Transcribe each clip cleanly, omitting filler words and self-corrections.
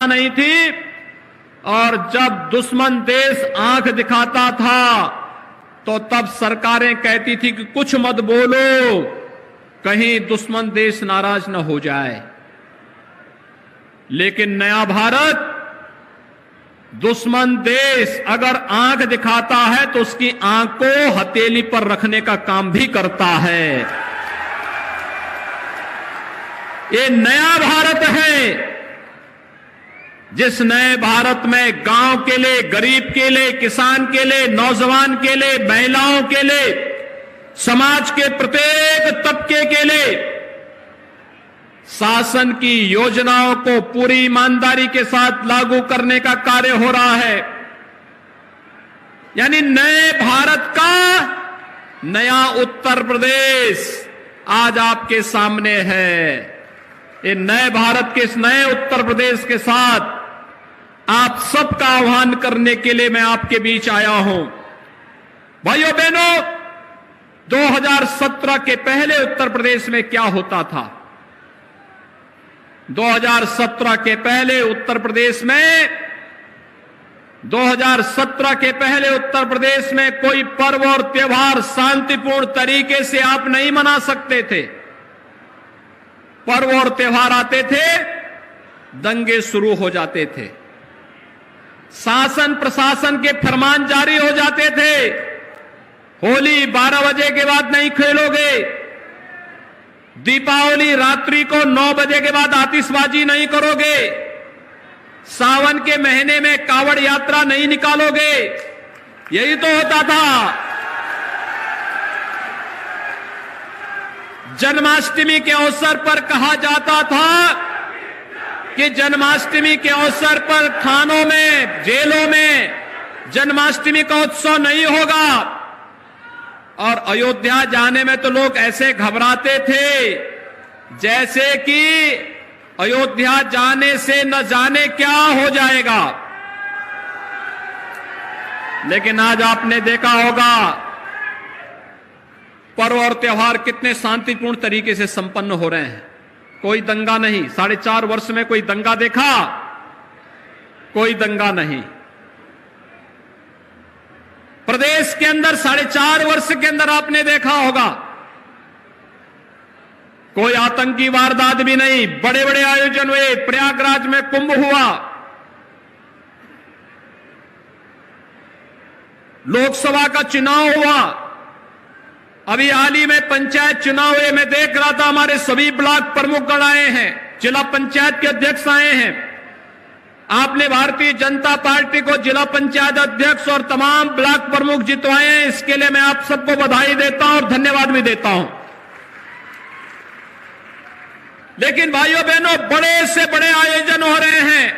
नहीं थी, और जब दुश्मन देश आंख दिखाता था तो तब सरकारें कहती थी कि कुछ मत बोलो, कहीं दुश्मन देश नाराज न हो जाए। लेकिन नया भारत, दुश्मन देश अगर आंख दिखाता है तो उसकी आंख को हथेली पर रखने का काम भी करता है। ये नया भारत है, जिस नए भारत में गांव के लिए, गरीब के लिए, किसान के लिए, नौजवान के लिए, महिलाओं के लिए, समाज के प्रत्येक तबके के लिए शासन की योजनाओं को पूरी ईमानदारी के साथ लागू करने का कार्य हो रहा है। यानी नए भारत का नया उत्तर प्रदेश आज आपके सामने है। ये नए भारत के इस नए उत्तर प्रदेश के साथ आप सबका आह्वान करने के लिए मैं आपके बीच आया हूं। भाइयों बहनों, 2017 के पहले उत्तर प्रदेश में क्या होता था? 2017 के पहले उत्तर प्रदेश में 2017 के पहले उत्तर प्रदेश में कोई पर्व और त्योहार शांतिपूर्ण तरीके से आप नहीं मना सकते थे। पर्व और त्योहार आते थे, दंगे शुरू हो जाते थे, शासन प्रशासन के फरमान जारी हो जाते थे। होली 12 बजे के बाद नहीं खेलोगे, दीपावली रात्रि को 9 बजे के बाद आतिशबाजी नहीं करोगे, सावन के महीने में कावड़ यात्रा नहीं निकालोगे। यही तो होता था। जन्माष्टमी के अवसर पर कहा जाता था कि जन्माष्टमी के अवसर पर थानों में, जेलों में जन्माष्टमी का उत्सव नहीं होगा। और अयोध्या जाने में तो लोग ऐसे घबराते थे जैसे कि अयोध्या जाने से न जाने क्या हो जाएगा। लेकिन आज आपने देखा होगा पर्व और त्योहार कितने शांतिपूर्ण तरीके से संपन्न हो रहे हैं। कोई दंगा नहीं। 4.5 वर्ष में कोई दंगा देखा? कोई दंगा नहीं। प्रदेश के अंदर 4.5 वर्ष के अंदर आपने देखा होगा कोई आतंकी वारदात भी नहीं। बड़े बड़े आयोजन हुए, प्रयागराज में कुंभ हुआ, लोकसभा का चुनाव हुआ, अभी हाल ही में पंचायत चुनाव हुए। मैं देख रहा था हमारे सभी ब्लॉक प्रमुखगण आए हैं, जिला पंचायत के अध्यक्ष आए हैं। आपने भारतीय जनता पार्टी को जिला पंचायत अध्यक्ष और तमाम ब्लॉक प्रमुख जितवाए हैं, इसके लिए मैं आप सबको बधाई देता हूं और धन्यवाद भी देता हूं। लेकिन भाइयों बहनों, बड़े से बड़े आयोजन हो रहे हैं,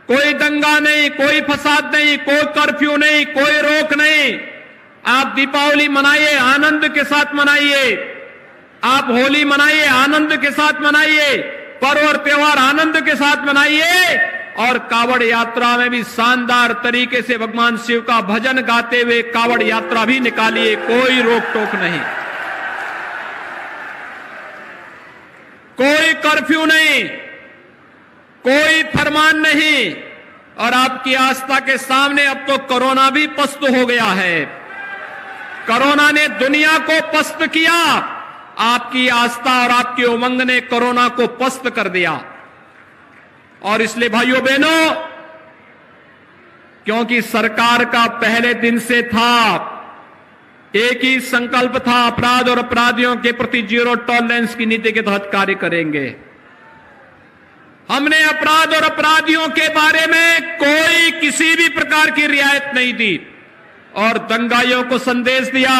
कोई दंगा नहीं, कोई फसाद नहीं, कोई कर्फ्यू नहीं, कोई रोक नहीं। आप दीपावली मनाइए, आनंद के साथ मनाइए, आप होली मनाइए, आनंद के साथ मनाइए, पर्व और त्योहार आनंद के साथ मनाइए, और कावड़ यात्रा में भी शानदार तरीके से भगवान शिव का भजन गाते हुए कावड़ यात्रा भी निकालिए। कोई रोक टोक नहीं, कोई कर्फ्यू नहीं, कोई फरमान नहीं। और आपकी आस्था के सामने अब तो कोरोना भी पस्त हो गया है। कोरोना ने दुनिया को पस्त किया, आपकी आस्था और आपकी उमंग ने कोरोना को पस्त कर दिया। और इसलिए भाइयों बहनों, क्योंकि सरकार का पहले दिन से था, एक ही संकल्प था, अपराध और अपराधियों के प्रति जीरो टॉलरेंस की नीति के तहत कार्य करेंगे। हमने अपराध और अपराधियों के बारे में कोई किसी भी प्रकार की रियायत नहीं दी और दंगाइयों को संदेश दिया,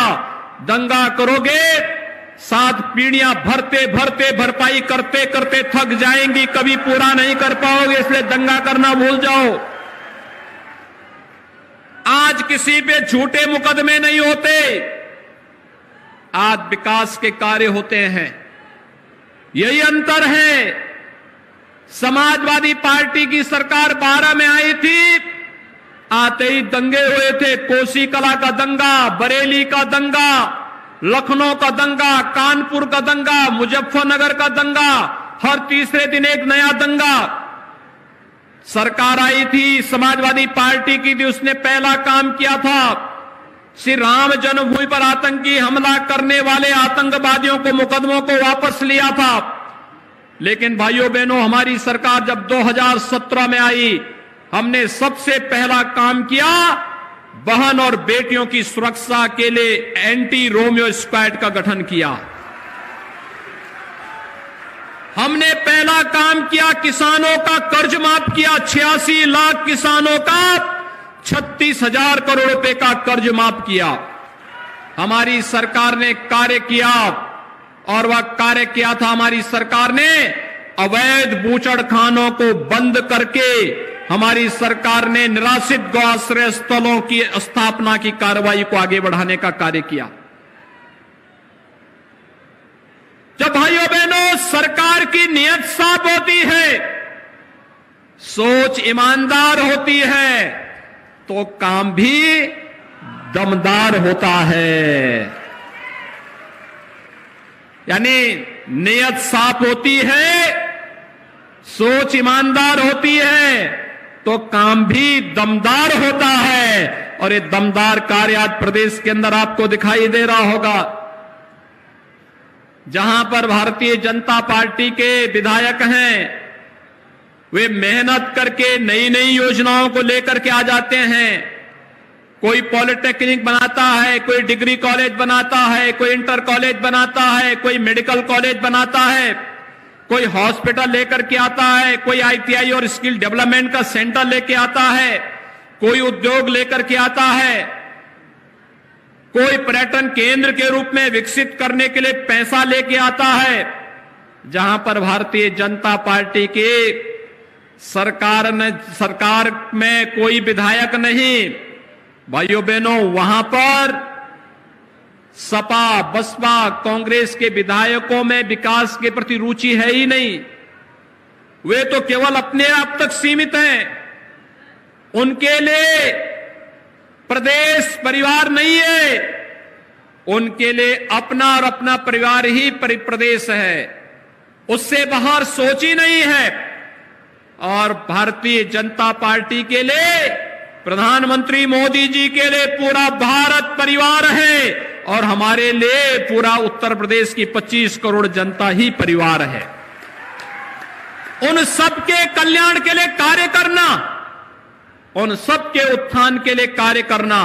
दंगा करोगे 7 पीढ़ियां भरते भरते भरपाई करते करते थक जाएंगी, कभी पूरा नहीं कर पाओगे, इसलिए दंगा करना भूल जाओ। आज किसी पे झूठे मुकदमे नहीं होते, आज विकास के कार्य होते हैं। यही अंतर है। समाजवादी पार्टी की सरकार 12 में आई थी, आते ही दंगे हुए थे। कोसी कला का दंगा, बरेली का दंगा, लखनऊ का दंगा, कानपुर का दंगा, मुजफ्फरनगर का दंगा, हर तीसरे दिन एक नया दंगा। सरकार आई थी, समाजवादी पार्टी की थी, उसने पहला काम किया था श्री राम जन्मभूमि पर आतंकी हमला करने वाले आतंकवादियों को, मुकदमों को वापस लिया था। लेकिन भाइयों बहनों, हमारी सरकार जब 2017 में आई, हमने सबसे पहला काम किया, बहन और बेटियों की सुरक्षा के लिए एंटी रोमियो स्क्वाड का गठन किया। हमने पहला काम किया, किसानों का कर्ज माफ किया। 86 लाख किसानों का 36,000 करोड़ रुपए का कर्ज माफ किया। हमारी सरकार ने कार्य किया, और वह कार्य किया था हमारी सरकार ने अवैध बूचड़खानों को बंद करके, हमारी सरकार ने निराश्रित गौ आश्रय स्थलों की स्थापना की कार्रवाई को आगे बढ़ाने का कार्य किया। जब भाइयों बहनों सरकार की नीयत साफ होती है, सोच ईमानदार होती है, तो काम भी दमदार होता है। यानी नीयत साफ होती है, सोच ईमानदार होती है, तो काम भी दमदार होता है। और ये दमदार कार्य आज प्रदेश के अंदर आपको दिखाई दे रहा होगा, जहां पर भारतीय जनता पार्टी के विधायक हैं, वे मेहनत करके नई नई योजनाओं को लेकर के आ जाते हैं। कोई पॉलिटेक्निक बनाता है, कोई डिग्री कॉलेज बनाता है, कोई इंटर कॉलेज बनाता है, कोई मेडिकल कॉलेज बनाता है, कोई हॉस्पिटल लेकर के आता है, कोई आईटीआई और स्किल डेवलपमेंट का सेंटर लेके आता है, कोई उद्योग लेकर के आता है, कोई पर्यटन केंद्र के रूप में विकसित करने के लिए पैसा लेके आता है। जहां पर भारतीय जनता पार्टी के सरकार में कोई विधायक नहीं, भाइयों बहनों, वहां पर सपा, बसपा, कांग्रेस के विधायकों में विकास के प्रति रुचि है ही नहीं। वे तो केवल अपने आप तक सीमित हैं। उनके लिए प्रदेश परिवार नहीं है, उनके लिए अपना और अपना परिवार ही प्रदेश है, उससे बाहर सोच ही नहीं है। और भारतीय जनता पार्टी के लिए, प्रधानमंत्री मोदी जी के लिए पूरा भारत परिवार है, और हमारे लिए पूरा उत्तर प्रदेश की 25 करोड़ जनता ही परिवार है। उन सबके कल्याण के लिए कार्य करना, उन सबके उत्थान के लिए कार्य करना,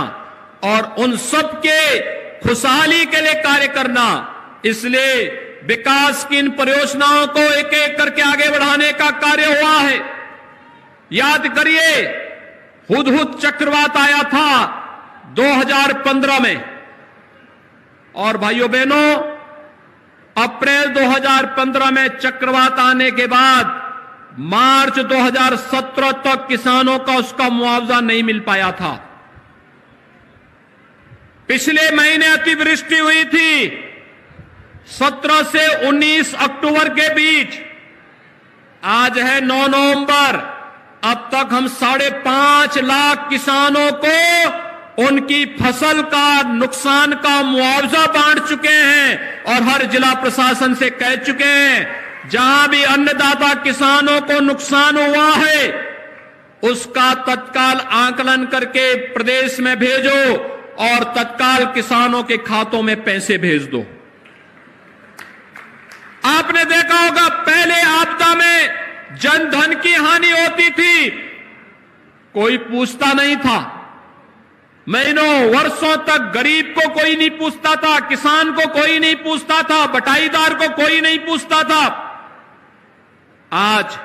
और उन सबके खुशहाली के लिए कार्य करना। इसलिए विकास की इन परियोजनाओं को एक एक करके आगे बढ़ाने का कार्य हुआ है। याद करिए, हुदहुद चक्रवात आया था 2015 में, और भाइयों बहनों, अप्रैल 2015 में चक्रवात आने के बाद मार्च 2017 तक किसानों का उसका मुआवजा नहीं मिल पाया था। पिछले महीने अतिवृष्टि हुई थी 17 से 19 अक्टूबर के बीच। आज है 9 नवंबर, अब तक हम 5.5 लाख किसानों को उनकी फसल का नुकसान का मुआवजा बांट चुके हैं, और हर जिला प्रशासन से कह चुके हैं, जहां भी अन्नदाता किसानों को नुकसान हुआ है उसका तत्काल आकलन करके प्रदेश में भेजो, और तत्काल किसानों के खातों में पैसे भेज दो। आपने देखा होगा, पहले आपदा में जनधन की हानि होती थी, कोई पूछता नहीं था। महीनों वर्षों तक गरीब को कोई नहीं पूछता था, किसान को कोई नहीं पूछता था, बटाईदार को कोई नहीं पूछता था। आज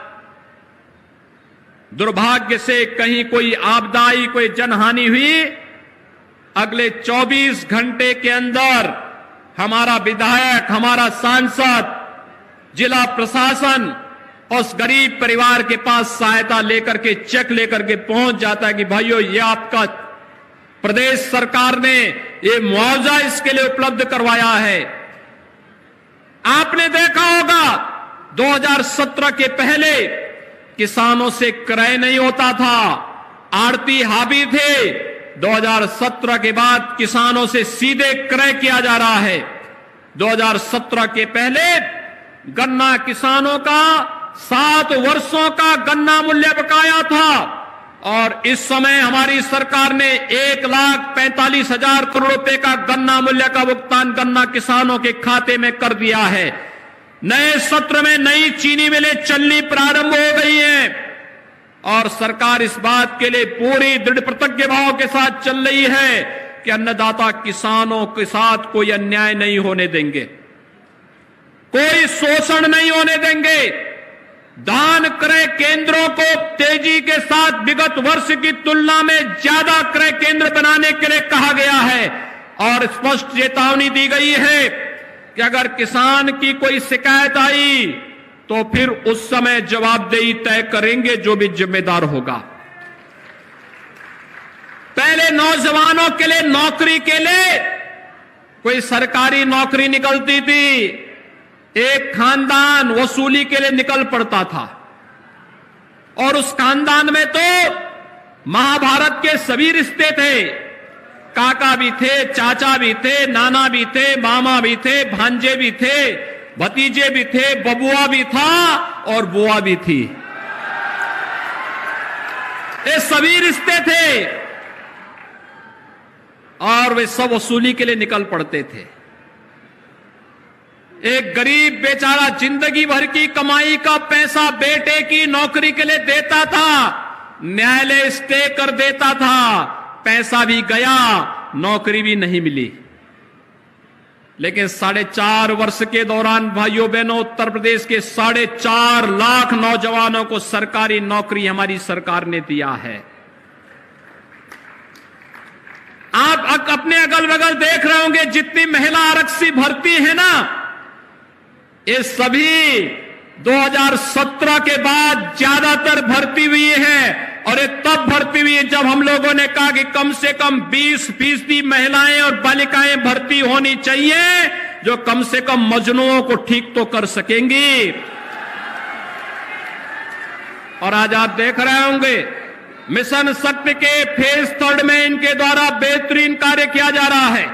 दुर्भाग्य से कहीं कोई आपदा आई, कोई जनहानि हुई, अगले 24 घंटे के अंदर हमारा विधायक, हमारा सांसद, जिला प्रशासन उस गरीब परिवार के पास सहायता लेकर के, चेक लेकर के पहुंच जाता है कि भाइयों, ये आपका प्रदेश सरकार ने ये मुआवजा इसके लिए उपलब्ध करवाया है। आपने देखा होगा 2017 के पहले किसानों से क्रय नहीं होता था, आड़ती हावी थे। 2017 के बाद किसानों से सीधे क्रय किया जा रहा है। 2017 के पहले गन्ना किसानों का 7 वर्षों का गन्ना मूल्य बकाया था और इस समय हमारी सरकार ने 1,45,000 करोड़ रुपए का गन्ना मूल्य का भुगतान गन्ना किसानों के खाते में कर दिया है। नए सत्र में नई चीनी मिलें चलनी प्रारंभ हो गई हैं और सरकार इस बात के लिए पूरी दृढ़ प्रतिज्ञ भाव के साथ चल रही है कि अन्नदाता किसानों के साथ कोई अन्याय नहीं होने देंगे, कोई शोषण नहीं होने देंगे। धान क्रय केंद्रों को तेजी के साथ विगत वर्ष की तुलना में ज्यादा क्रय केंद्र बनाने के लिए कहा गया है और स्पष्ट चेतावनी दी गई है कि अगर किसान की कोई शिकायत आई तो फिर उस समय जवाबदेही तय करेंगे जो भी जिम्मेदार होगा। पहले नौजवानों के लिए नौकरी के लिए कोई सरकारी नौकरी निकलती थी, एक खानदान वसूली के लिए निकल पड़ता था और उस खानदान में तो महाभारत के सभी रिश्ते थे, काका भी थे, चाचा भी थे, नाना भी थे, मामा भी थे, भांजे भी थे, भतीजे भी थे, बबुआ भी था और बुआ भी थी। ये सभी रिश्ते थे और वे सब वसूली के लिए निकल पड़ते थे। एक गरीब बेचारा जिंदगी भर की कमाई का पैसा बेटे की नौकरी के लिए देता था, न्यायालय स्टे कर देता था, पैसा भी गया, नौकरी भी नहीं मिली। लेकिन 4.5 वर्ष के दौरान भाइयों बहनों उत्तर प्रदेश के 4.5 लाख नौजवानों को सरकारी नौकरी हमारी सरकार ने दिया है। आप अपने अगल बगल देख रहे होंगे जितनी महिला आरक्षी भर्ती है ना, ये सभी 2017 के बाद ज्यादातर भर्ती हुई है और ये तब भर्ती हुई है जब हम लोगों ने कहा कि कम से कम 20% महिलाएं और बालिकाएं भर्ती होनी चाहिए जो कम से कम मजनुओं को ठीक तो कर सकेंगी। और आज आप देख रहे होंगे मिशन शक्ति के फेज 3 में इनके द्वारा बेहतरीन कार्य किया जा रहा है।